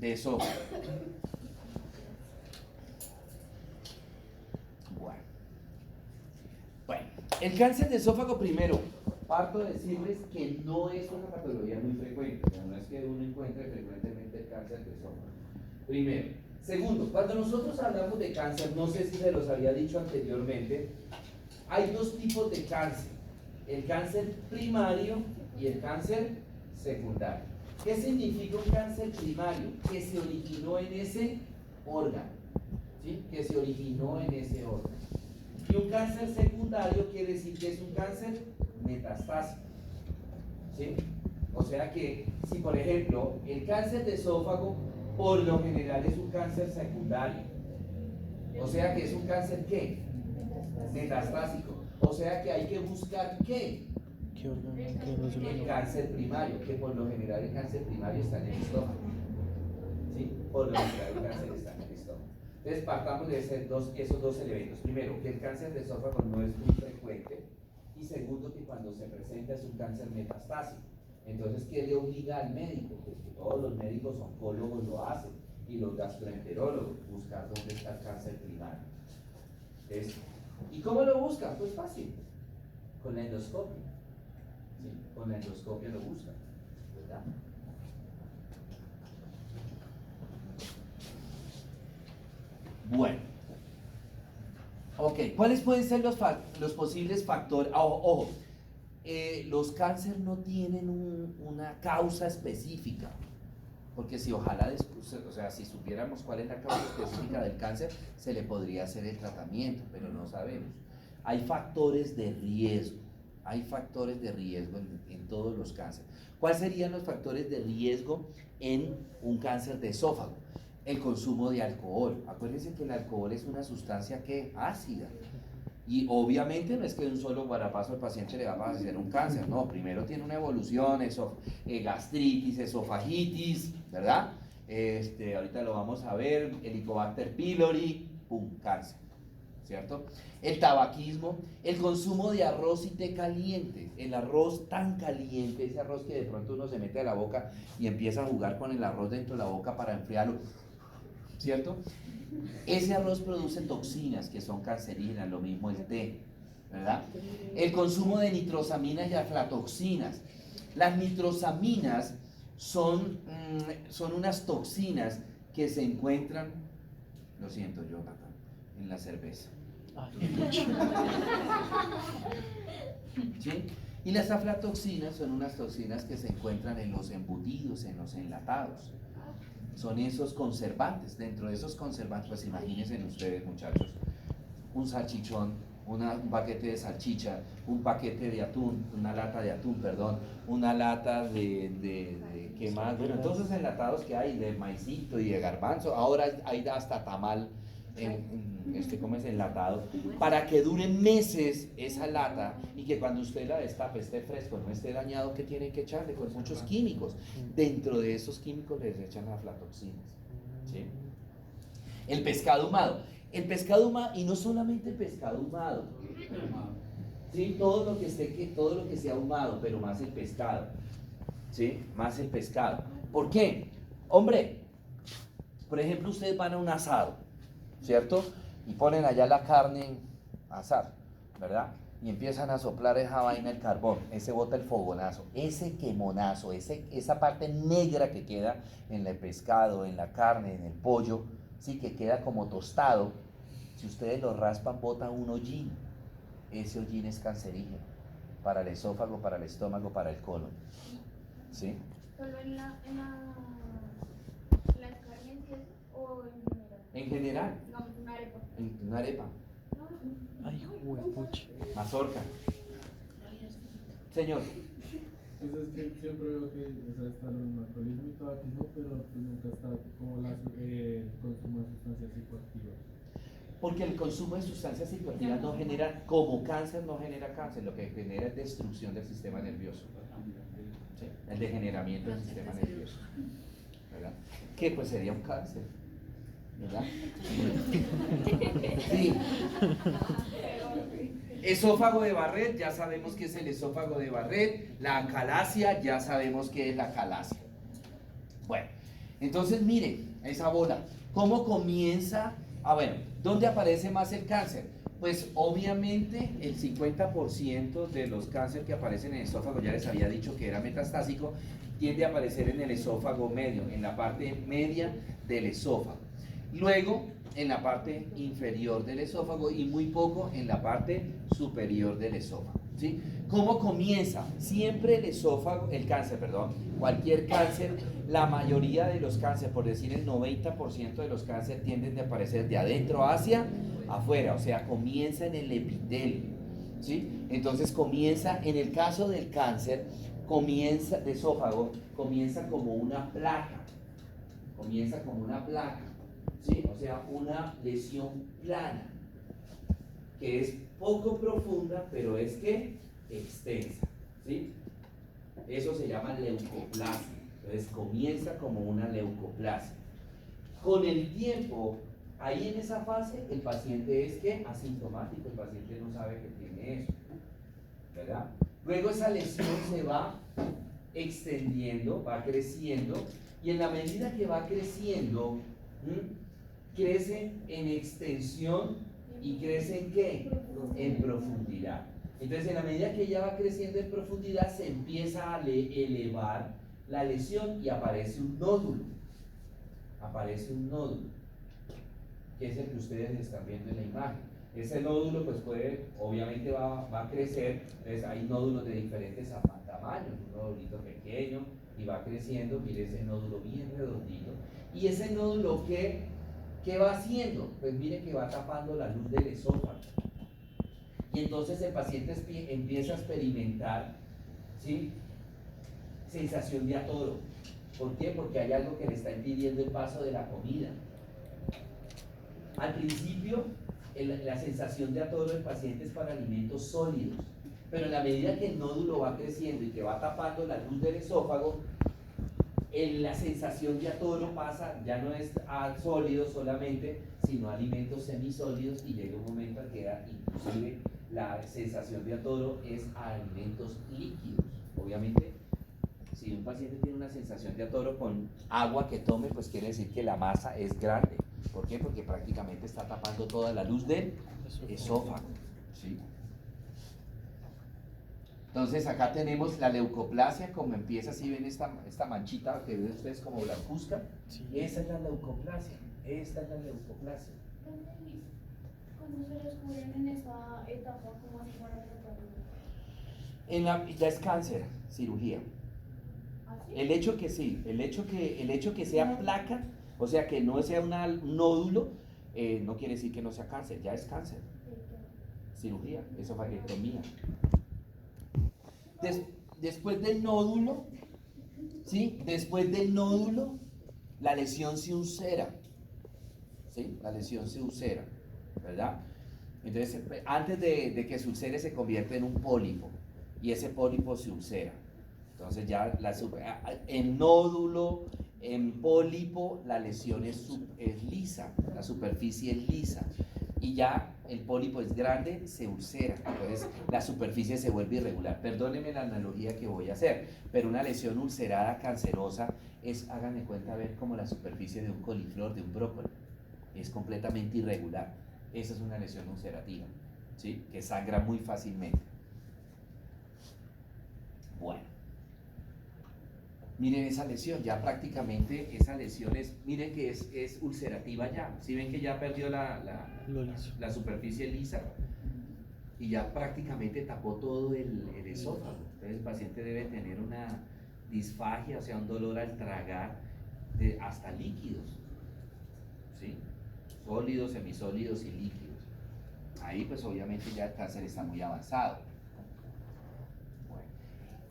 de esófago. Bueno, el cáncer de esófago primero, parto de decirles que no es una patología muy frecuente, o sea, no es que uno encuentre frecuentemente el cáncer de esófago. Primero. Segundo, cuando nosotros hablamos de cáncer, no sé si se los había dicho anteriormente, hay dos tipos de cáncer, el cáncer primario y el cáncer secundario. ¿Qué significa un cáncer primario? Que se originó en ese órgano, ¿sí? Que se originó en ese órgano. Y un cáncer secundario quiere decir que es un cáncer metastásico, ¿sí? O sea que si por ejemplo el cáncer de esófago por lo general es un cáncer secundario, o sea que es un cáncer ¿qué? Metastásico, o sea que hay que buscar ¿qué? El cáncer primario, que por lo general el cáncer primario está en el estómago, ¿sí? Por lo general el cáncer está en el estómago. Entonces partamos de esos dos elementos. Primero, que el cáncer de esófago no es muy frecuente, y segundo, que cuando se presenta es un cáncer metastásico. Entonces, ¿qué le obliga al médico? Pues que todos los médicos oncólogos lo hacen, y los gastroenterólogos, buscar dónde está el cáncer primario. Entonces, ¿y cómo lo buscan? Pues fácil, con la endoscopia. ¿Sí? Con la endoscopia lo buscan, ¿verdad? Bueno, ok, ¿cuáles pueden ser los posibles factores? Ojo, los cánceres no tienen una causa específica, porque si ojalá después, o sea, si supiéramos cuál es la causa específica del cáncer, se le podría hacer el tratamiento, pero no sabemos. Hay factores de riesgo, en todos los cánceres. ¿Cuáles serían los factores de riesgo en un cáncer de esófago? El consumo de alcohol. Acuérdense que el alcohol es una sustancia que ácida. Y obviamente no es que de un solo guarapazo al paciente le va a hacer un cáncer, no, primero tiene una evolución, gastritis, esofagitis, ¿verdad? Ahorita lo vamos a ver, Helicobacter pylori, pum, cáncer, ¿cierto? El tabaquismo, el consumo de arroz y té caliente, el arroz tan caliente, ese arroz que de pronto uno se mete a la boca y empieza a jugar con el arroz dentro de la boca para enfriarlo, ¿cierto? Ese arroz produce toxinas que son cancerígenas, lo mismo el té, ¿verdad? El consumo de nitrosaminas y aflatoxinas. Las nitrosaminas son unas toxinas que se encuentran, lo siento Jonathan, en la cerveza. ¿Sí? Y las aflatoxinas son unas toxinas que se encuentran en los embutidos, en los enlatados. Son esos conservantes. Dentro de esos conservantes, pues imagínense ustedes, muchachos, un salchichón, un paquete de salchicha, un paquete de atún, una lata de atún, perdón, una lata ¿qué más? Bueno, todos esos enlatados que hay de maicito y de garbanzo, ahora hay hasta tamal ¿cómo es? Enlatado, para que dure meses esa lata y que cuando usted la destape esté fresco, no esté dañado, ¿qué tienen que echarle? Con muchos químicos. Dentro de esos químicos les echan aflatoxinas, ¿sí? El pescado ahumado. El pescado ahumado, y no solamente el pescado ahumado, ¿sí? Todo lo que sea ahumado, pero más el pescado, ¿sí? Más el pescado. ¿Por qué? Hombre, por ejemplo, ustedes van a un asado, ¿cierto? Y ponen allá la carne a asar, ¿verdad? Y empiezan a soplar esa vaina el carbón, ese bota el fogonazo, ese quemonazo, esa parte negra que queda en el pescado, en la carne, en el pollo, sí, que queda como tostado. Si ustedes lo raspan, bota un hollín. Ese hollín es cancerígeno para el esófago, para el estómago, para el colon, ¿sí? ¿Solo en las carnes o en general? En general. No, una arepa. En una arepa. Ay, juepucha. Mazorca. Señor. Pues es que siempre veo que está el alcoholismo y tabaquismo, pero nunca está como el consumo de sustancias psicoactivas. Porque el consumo de sustancias psicoactivas no genera, como cáncer no genera cáncer, lo que genera es destrucción del sistema nervioso, ¿sí? El degeneramiento del sistema nervioso, ¿verdad? Que pues sería un cáncer, ¿verdad? Sí. Esófago de Barrett, ya sabemos qué es el esófago de Barrett. La acalasia, ya sabemos qué es la acalasia. Bueno, Entonces, mire, esa bola, ¿cómo comienza? Ah, bueno, ¿dónde aparece más el cáncer? Pues obviamente el 50% de los cánceres que aparecen en el esófago, ya les había dicho que era metastásico, tiende a aparecer en el esófago medio, en la parte media del esófago. Luego, en la parte inferior del esófago y muy poco en la parte superior del esófago, ¿sí? ¿Cómo comienza? Siempre el esófago, el cáncer, perdón, cualquier cáncer, la mayoría de los cánceres, por decir el 90% de los cánceres tienden a aparecer de adentro hacia afuera, o sea, comienza en el epitelio, ¿sí? Entonces comienza, en el caso del cáncer, comienza, de esófago, comienza como una placa, ¿sí? O sea, una lesión plana, que es poco profunda, pero es que extensa, ¿sí? Eso se llama leucoplasia. Entonces comienza como una leucoplasia. Con el tiempo, ahí en esa fase, el paciente es que asintomático, el paciente no sabe que tiene eso, ¿verdad? Luego esa lesión se va extendiendo, va creciendo, y en la medida que va creciendo, crece en extensión y crece en ¿qué? En profundidad. Entonces, en la medida que ella va creciendo en profundidad, se empieza a elevar la lesión y aparece un nódulo. Que es el que ustedes están viendo en la imagen. Ese nódulo, pues obviamente va a crecer. Entonces, hay nódulos de diferentes tamaños, un nódulito pequeño, y va creciendo. Mire ese nódulo bien redondito. Y ese nódulo, ¿qué va haciendo? Pues mire que va tapando la luz del esófago. Y entonces el paciente empieza a experimentar, ¿sí?, sensación de atoro. ¿Por qué? Porque hay algo que le está impidiendo el paso de la comida. Al principio, la sensación de atoro del paciente es para alimentos sólidos, pero en la medida que el nódulo va creciendo y que va tapando la luz del esófago, la sensación de atoro pasa, ya no es a sólidos solamente, sino a alimentos semisólidos, y llega un momento en que inclusive la sensación de atoro es a alimentos líquidos. Obviamente, si un paciente tiene una sensación de atoro con agua que tome, pues quiere decir que la masa es grande. ¿Por qué? Porque prácticamente está tapando toda la luz del esófago, ¿sí? Entonces acá tenemos la leucoplasia, como empieza, si ven esta manchita que ven ustedes como blancuzca, Sí. esa es la leucoplasia, ¿Cómo se descubren en esa etapa? ¿Cómo así para tratarlo? Ya es cáncer, cirugía. ¿Así? El hecho que sea placa, o sea que no sea un nódulo, no quiere decir que no sea cáncer, ya es cáncer. Cirugía, esofagectomía. Después del nódulo, ¿sí? Después del nódulo, la lesión se ulcera, ¿sí? La lesión se ulcera, ¿verdad? Entonces, antes de que se ulcere, se convierte en un pólipo, y ese pólipo se ulcera. Entonces ya en nódulo, en pólipo, la lesión es lisa, la superficie es lisa, y ya el pólipo es grande, se ulcera, entonces la superficie se vuelve irregular. Perdónenme la analogía que voy a hacer, pero una lesión ulcerada cancerosa es, háganme cuenta, ver como la superficie de un coliflor, de un brócoli, es completamente irregular. Esa es una lesión ulcerativa, ¿sí?, que sangra muy fácilmente. Bueno, miren esa lesión, ya prácticamente esa lesión miren que es ulcerativa ya. ¿Sí ven que ya perdió la superficie lisa? Y ya prácticamente tapó todo el esófago. Entonces el paciente debe tener una disfagia, o sea, un dolor al tragar, hasta líquidos, ¿sí? Sólidos, semisólidos y líquidos. Ahí pues obviamente ya el cáncer está muy avanzado.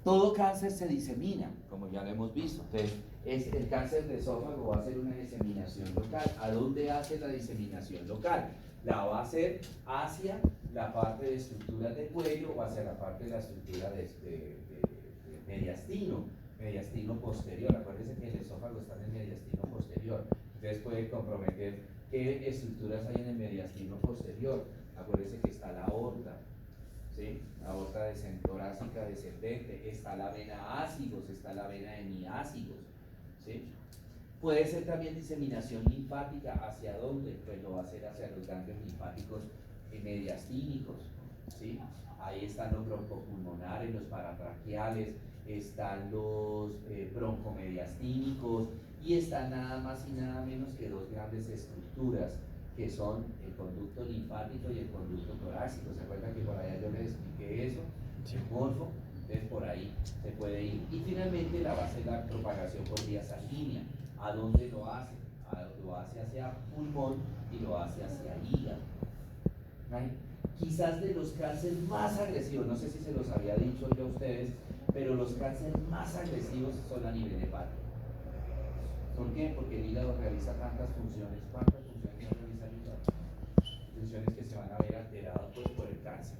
Todo cáncer se disemina, como ya lo hemos visto. Entonces, el cáncer de esófago va a hacer una diseminación local. ¿A dónde hace la diseminación local? La va a hacer hacia la parte de estructuras del cuello o hacia la parte de la estructura de mediastino posterior. Acuérdense que el esófago está en el mediastino posterior. Entonces puede comprometer qué estructuras hay en el mediastino posterior. Acuérdense que está la aorta, ¿sí? La aorta torácica descendente, está la vena ácigos, está la vena hemiácigos, ¿sí? Puede ser también diseminación linfática. ¿Hacia dónde? Pues lo va a hacer hacia los ganglios linfáticos mediastínicos, ¿sí? Ahí están los broncopulmonares, los paratraqueales, están los broncomediastínicos y están nada más y nada menos que dos grandes estructuras que son el conducto linfático y el conducto torácico. ¿Se acuerdan que por allá yo les expliqué eso? Sí. El morfo, entonces por ahí se puede ir. Y finalmente la base de la propagación por vía sanguínea. ¿A dónde lo hace? Lo hace hacia pulmón y lo hace hacia hígado. ¿Right? Quizás de los cánceres más agresivos, no sé si se los había dicho yo a ustedes, pero los cánceres más agresivos son a nivel hepático. ¿Por qué? Porque el hígado realiza tantas funciones. ¿Cuántas funciones realiza el hígado? Funciones que se van a ver alteradas pues, por el cáncer.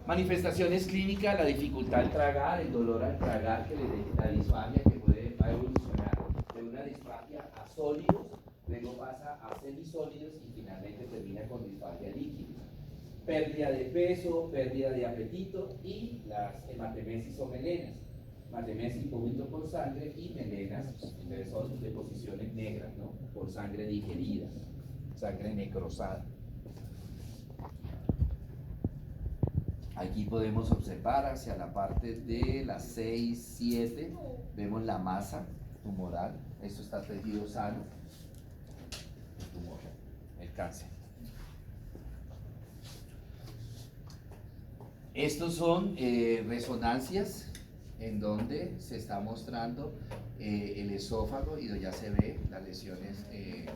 Manifestaciones clínicas, la dificultad al tragar, el dolor al tragar, que la disfagia que va a evolucionar de una disfagia a sólidos, luego pasa a semisólidos y finalmente termina con disfagia líquida. Pérdida de peso, pérdida de apetito y las hematemesis o melenas. Hematemesis, vómito por sangre y melenas, entonces son deposiciones negras, ¿no? Por sangre digerida, sangre necrosada. Aquí podemos observar hacia la parte de las 6, 7, vemos la masa tumoral, esto está tejido sano, el tumor, el cáncer. Estos son resonancias en donde se está mostrando el esófago y ya se ve las lesiones,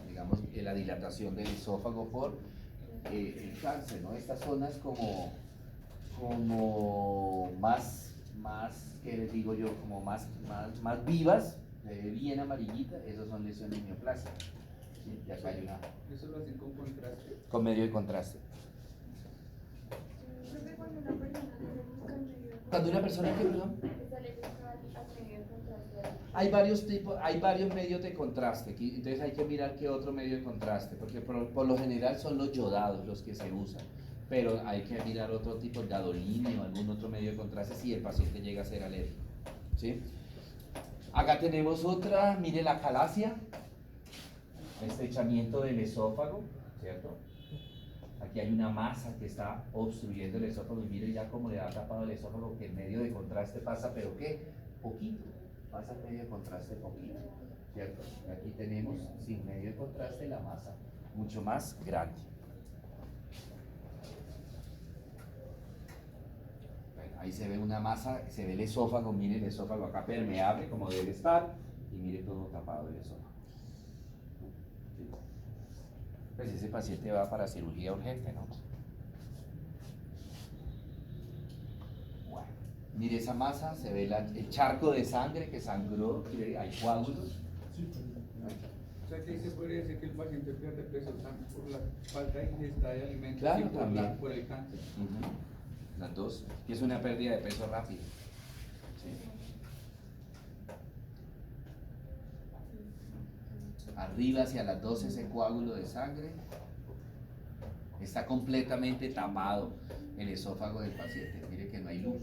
digamos, la dilatación del esófago por el cáncer, ¿no? Estas zonas como más, ¿qué les digo yo? Como más vivas, bien amarillita, esas son lesiones neoplásicas. ¿Sí? Y acá hay una. ¿Eso lo hacen con contraste? Con medio de contraste. Profe, cuando una persona le busca el medio de Cuando una persona, ¿qué, perdón? contraste, le busca al medio de contraste. Hay varios tipos, hay varios medios de contraste, entonces hay que mirar qué otro medio de contraste, porque por lo general son los yodados los que se usan, pero hay que mirar otro tipo, el gadolínio o algún otro medio de contraste si el paciente llega a ser alérgico, ¿sí? Acá tenemos otra, mire la calasia, estrechamiento del esófago, ¿cierto? Aquí hay una masa que está obstruyendo el esófago y mire ya cómo le ha tapado el esófago, que el medio de contraste pasa, pero ¿qué? Poquito, pasa el medio de contraste poquito, ¿cierto? Aquí tenemos sin medio de contraste la masa mucho más grande. Bueno, ahí se ve una masa, se ve el esófago, mire el esófago acá permeable como debe estar y mire todo tapado el esófago. ¿Sí? Pues ese paciente va para cirugía urgente, ¿no? Bueno, mire esa masa, se ve el charco de sangre que sangró, mire, hay coágulos. O sea que se podría decir que el paciente pierde peso tanto por la falta de ingesta de alimentos Claro, y también. por el cáncer. Las dos, y es una pérdida de peso rápida. ¿Sí? Arriba hacia las 12 ese coágulo de sangre está completamente tapado el esófago del paciente, mire que no hay luz.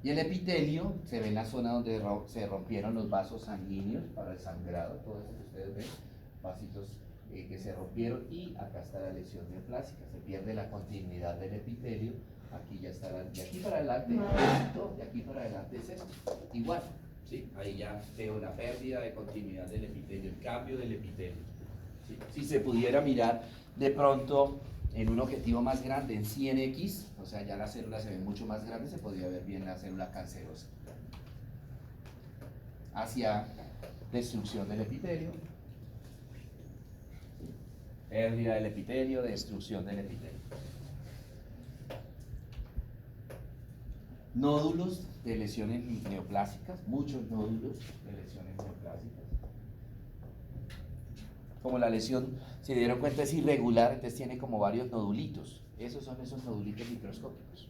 Y el epitelio se ve en la zona donde se rompieron los vasos sanguíneos para el sangrado, todo eso que ustedes ven, vasitos que se rompieron, y acá está la lesión neoplásica, se pierde la continuidad del epitelio, aquí ya está, de aquí para adelante esto, de aquí para adelante es esto, igual, ¿sí? Ahí ya veo la pérdida de continuidad del epitelio, el cambio del epitelio. ¿Sí? Si se pudiera mirar de pronto en un objetivo más grande, en 100x, o sea, ya la célula se ve mucho más grande, se podría ver bien la célula cancerosa. Hacia destrucción del epitelio, pérdida del epitelio, destrucción del epitelio. Nódulos de lesiones neoplásicas, muchos nódulos de lesiones neoplásicas. Como la lesión, si dieron cuenta, es irregular, entonces tiene como varios nodulitos. Esos son esos nodulitos microscópicos.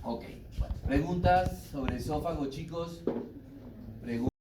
Ok, bueno, preguntas sobre esófago, chicos.